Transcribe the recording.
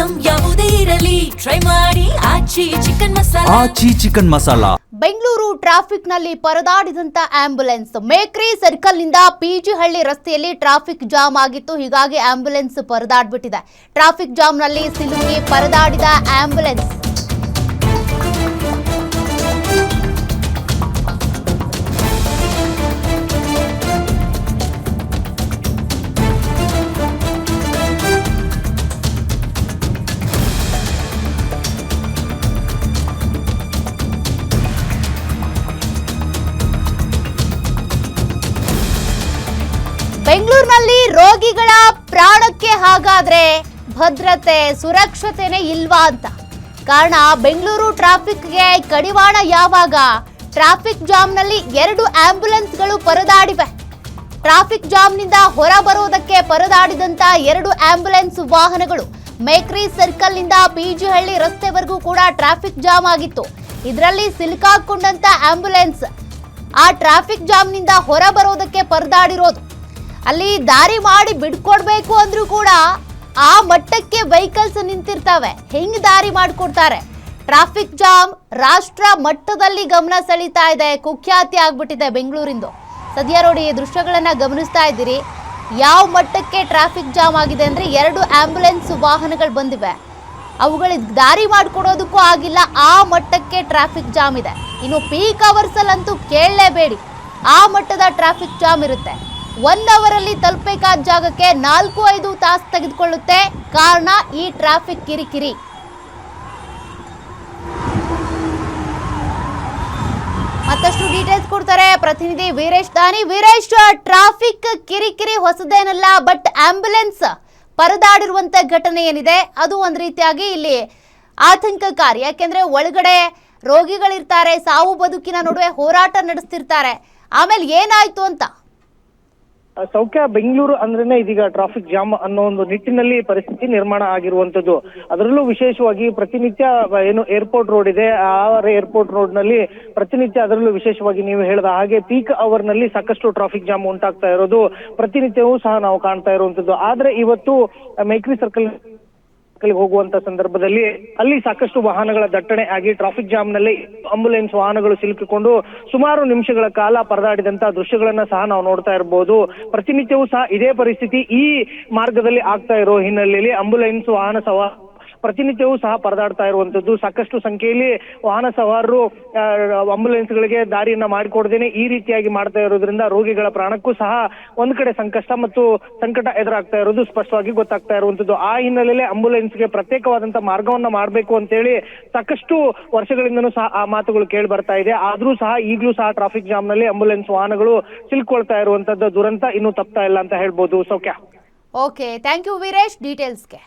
Item ಯಾವುದೇ ಇರಲಿ try ಮಾಡಿ ಆಚಿ ಚಿಕನ್ ಮಸಾಲಾ. ಬೆಂಗಳೂರು ಟ್ರಾಫಿಕ್ ನಲ್ಲಿ ಪರದಾಡಿದಂತ ಆಂಬ್ಯುಲೆನ್ಸ್ ಮೇಕ್ರಿ ಸರ್ಕಲ್ ನಿಂದ ಪಿಜಿಹಳ್ಳಿ ರಸ್ತೆಯಲ್ಲಿ ಟ್ರಾಫಿಕ್ ಜಾಮ್ ಆಗಿತ್ತು. ಹೀಗಾಗಿ ಆಂಬ್ಯುಲೆನ್ಸ್ ಪರದಾಡ್ಬಿಟ್ಟಿದೆ. ಟ್ರಾಫಿಕ್ ಜಾಮ್ ನಲ್ಲಿ ಸಿಲುಕಿ ಪರದಾಡಿದ ಆಂಬ್ಯುಲೆನ್ಸ್. ಬೆಂಗಳೂರಿನಲ್ಲಿ ರೋಗಿಗಳ ಪ್ರಾಣಕ್ಕೆ ಹಾಗಾದ್ರೆ ಭದ್ರತೆ ಸುರಕ್ಷತೆನೇ ಇಲ್ವಾ ಅಂತ. ಕಾರಣ ಬೆಂಗಳೂರು ಟ್ರಾಫಿಕ್ಗೆ ಕಡಿವಾಣ ಯಾವಾಗ ಟ್ರಾಫಿಕ್ ಜಾಮ್ನಲ್ಲಿ 2 ಆಂಬ್ಯುಲೆನ್ಸ್ಗಳು ಪರದಾಡಿವೆ. ಟ್ರಾಫಿಕ್ ಜಾಮ್ನಿಂದ ಹೊರ ಬರೋದಕ್ಕೆ ಪರದಾಡಿದಂತ 2 ಆಂಬ್ಯುಲೆನ್ಸ್ ವಾಹನಗಳು ಮೇಕ್ರಿ ಸರ್ಕಲ್ ನಿಂದ ಪಿಜಿಹಳ್ಳಿ ರಸ್ತೆವರೆಗೂ ಕೂಡ ಟ್ರಾಫಿಕ್ ಜಾಮ್ ಆಗಿತ್ತು. ಇದರಲ್ಲಿ ಸಿಲುಕಾಕೊಂಡಂತ ಆಂಬ್ಯುಲೆನ್ಸ್ ಆ ಟ್ರಾಫಿಕ್ ಜಾಮ್ನಿಂದ ಹೊರ ಬರೋದಕ್ಕೆ ಪರದಾಡಿರೋದು. ಅಲ್ಲಿ ದಾರಿ ಮಾಡಿ ಬಿಡ್ಕೊಡ್ಬೇಕು ಅಂದ್ರೂ ಕೂಡ ಆ ಮಟ್ಟಕ್ಕೆ ವೆಹಿಕಲ್ಸ್ ನಿಂತಿರ್ತವೆ. ಹೆಂಗ್ ದಾರಿ ಮಾಡ್ಕೊಡ್ತಾರೆ? ಟ್ರಾಫಿಕ್ ಜಾಮ್ ರಾಷ್ಟ್ರ ಮಟ್ಟದಲ್ಲಿ ಗಮನ ಸೆಳೀತಾ ಇದೆ. ಕುಖ್ಯಾತಿ ಆಗ್ಬಿಟ್ಟಿದೆ ಬೆಂಗಳೂರಿಂದು. ಸದ್ಯ ನೋಡಿ ಈ ದೃಶ್ಯಗಳನ್ನ ಗಮನಿಸ್ತಾ ಇದ್ದೀರಿ. ಯಾವ ಮಟ್ಟಕ್ಕೆ ಟ್ರಾಫಿಕ್ ಜಾಮ್ ಆಗಿದೆ ಅಂದ್ರೆ 2 ಆಂಬ್ಯುಲೆನ್ಸ್ ವಾಹನಗಳು ಬಂದಿವೆ. ಅವುಗಳಿಗೆ ದಾರಿ ಮಾಡಿಕೊಡೋದಕ್ಕೂ ಆಗಿಲ್ಲ. ಆ ಮಟ್ಟಕ್ಕೆ ಟ್ರಾಫಿಕ್ ಜಾಮ್ ಇದೆ. ಇನ್ನು ಪೀಕ್ ಅವರ್ಸ್ ಅಲ್ಲಂತೂ ಕೇಳಲೇಬೇಡಿ. ಆ ಮಟ್ಟದ ಟ್ರಾಫಿಕ್ ಜಾಮ್ ಇರುತ್ತೆ. 1 ಅವರಲ್ಲಿ ತಲುಪಬೇಕಾದ ಜಾಗಕ್ಕೆ 4-5 ತಾಸು ತೆಗೆದುಕೊಳ್ಳುತ್ತೆ. ಕಾರಣ ಈ ಟ್ರಾಫಿಕ್ ಕಿರಿಕಿರಿ. ಮತ್ತಷ್ಟು ಡೀಟೇಲ್ಸ್ ಕೊಡ್ತಾರೆ ಪ್ರತಿನಿಧಿ ವೀರೇಶ್ ದಾನಿ. ವೀರೇಶ್, ಟ್ರಾಫಿಕ್ ಕಿರಿಕಿರಿ ಹೊಸದೇನಲ್ಲ, ಬಟ್ ಆಂಬ್ಯುಲೆನ್ಸ್ ಪರದಾಡಿರುವಂತ ಘಟನೆ ಏನಿದೆ ಅದು ಒಂದ್ ರೀತಿಯಾಗಿ ಇಲ್ಲಿ ಆತಂಕಕಾರಿ. ಯಾಕೆಂದ್ರೆ ಒಳಗಡೆ ರೋಗಿಗಳಿರ್ತಾರೆ, ಸಾವು ಬದುಕಿನ ನಡುವೆ ಹೋರಾಟ ನಡೆಸ್ತಿರ್ತಾರೆ. ಆಮೇಲೆ ಏನಾಯ್ತು ಅಂತ? ಸೌಖ್ಯ, ಬೆಂಗಳೂರು ಅಂದ್ರೇನೆ ಇದೀಗ ಟ್ರಾಫಿಕ್ ಜಾಮ್ ಅನ್ನೋ ಒಂದು ನಿಟ್ಟಿನಲ್ಲಿ ಪರಿಸ್ಥಿತಿ ನಿರ್ಮಾಣ ಆಗಿರುವಂತದ್ದು. ಅದರಲ್ಲೂ ವಿಶೇಷವಾಗಿ ಪ್ರತಿನಿತ್ಯ ಏನು ಏರ್ಪೋರ್ಟ್ ರೋಡ್ ಇದೆ, ಆ ಏರ್ಪೋರ್ಟ್ ರೋಡ್ ನಲ್ಲಿ ಪ್ರತಿನಿತ್ಯ, ಅದರಲ್ಲೂ ವಿಶೇಷವಾಗಿ ನೀವು ಹೇಳಿದ ಹಾಗೆ ಪೀಕ್ ಅವರ್ ನಲ್ಲಿ ಸಾಕಷ್ಟು ಟ್ರಾಫಿಕ್ ಜಾಮ್ ಉಂಟಾಗ್ತಾ ಇರೋದು ಪ್ರತಿನಿತ್ಯವೂ ಸಹ ನಾವು ಕಾಣ್ತಾ ಇರುವಂತದ್ದು. ಆದ್ರೆ ಇವತ್ತು ಮೇಕ್ರಿ ಸರ್ಕಲ್ ಹೋಗುವಂತ ಸಂದರ್ಭದಲ್ಲಿ ಅಲ್ಲಿ ಸಾಕಷ್ಟು ವಾಹನಗಳ ದಟ್ಟಣೆ ಆಗಿ ಟ್ರಾಫಿಕ್ ಜಾಮ್ ನಲ್ಲಿ ಆಂಬ್ಯುಲೆನ್ಸ್ ವಾಹನಗಳು ಸಿಲುಕಿಕೊಂಡು ಸುಮಾರು ನಿಮಿಷಗಳ ಕಾಲ ಪರದಾಡಿದಂತ ದೃಶ್ಯಗಳನ್ನ ಸಹ ನಾವು ನೋಡ್ತಾ ಇರಬಹುದು. ಪ್ರತಿನಿತ್ಯವೂ ಸಹ ಇದೇ ಪರಿಸ್ಥಿತಿ ಈ ಮಾರ್ಗದಲ್ಲಿ ಆಗ್ತಾ ಇರೋ ಹಿನ್ನೆಲೆಯಲ್ಲಿ ಆಂಬ್ಯುಲೆನ್ಸ್ ವಾಹನ ಸವಾರ ಪ್ರತಿನಿತ್ಯವೂ ಸಹ ಪರದಾಡ್ತಾ ಇರುವಂತದ್ದು. ಸಾಕಷ್ಟು ಸಂಖ್ಯೆಯಲ್ಲಿ ವಾಹನ ಸವಾರರು ಆಂಬ್ಯುಲೆನ್ಸ್ ಗಳಿಗೆ ದಾರಿಯನ್ನ ಮಾಡಿಕೊಡದೇನೆ ಈ ರೀತಿಯಾಗಿ ಮಾಡ್ತಾ ಇರೋದ್ರಿಂದ ರೋಗಿಗಳ ಪ್ರಾಣಕ್ಕೂ ಸಹ ಒಂದ್ ಕಡೆ ಸಂಕಷ್ಟ ಮತ್ತು ಸಂಕಟ ಎದುರಾಗ್ತಾ ಇರೋದು ಸ್ಪಷ್ಟವಾಗಿ ಗೊತ್ತಾಗ್ತಾ ಇರುವಂತದ್ದು. ಆ ಹಿನ್ನೆಲೆಯಲ್ಲಿ ಆಂಬ್ಯುಲೆನ್ಸ್ಗೆ ಪ್ರತ್ಯೇಕವಾದಂತ ಮಾರ್ಗವನ್ನ ಮಾಡಬೇಕು ಅಂತೇಳಿ ಸಾಕಷ್ಟು ವರ್ಷಗಳಿಂದನೂ ಸಹ ಆ ಮಾತುಗಳು ಕೇಳಿ ಬರ್ತಾ ಇದೆ. ಆದ್ರೂ ಸಹ ಈಗಲೂ ಸಹ ಟ್ರಾಫಿಕ್ ಜಾಮ್ ನಲ್ಲಿ ಆಂಬ್ಯುಲೆನ್ಸ್ ವಾಹನಗಳು ಸಿಲ್ಕೊಳ್ತಾ ಇರುವಂತದ್ದು ದುರಂತ ಇನ್ನೂ ತಪ್ತಾ ಇಲ್ಲ ಅಂತ ಹೇಳ್ಬೋದು. ಸೌಖ್ಯ. Okay, thank you Veeresh ಡೀಟೇಲ್ಸ್ಗೆ.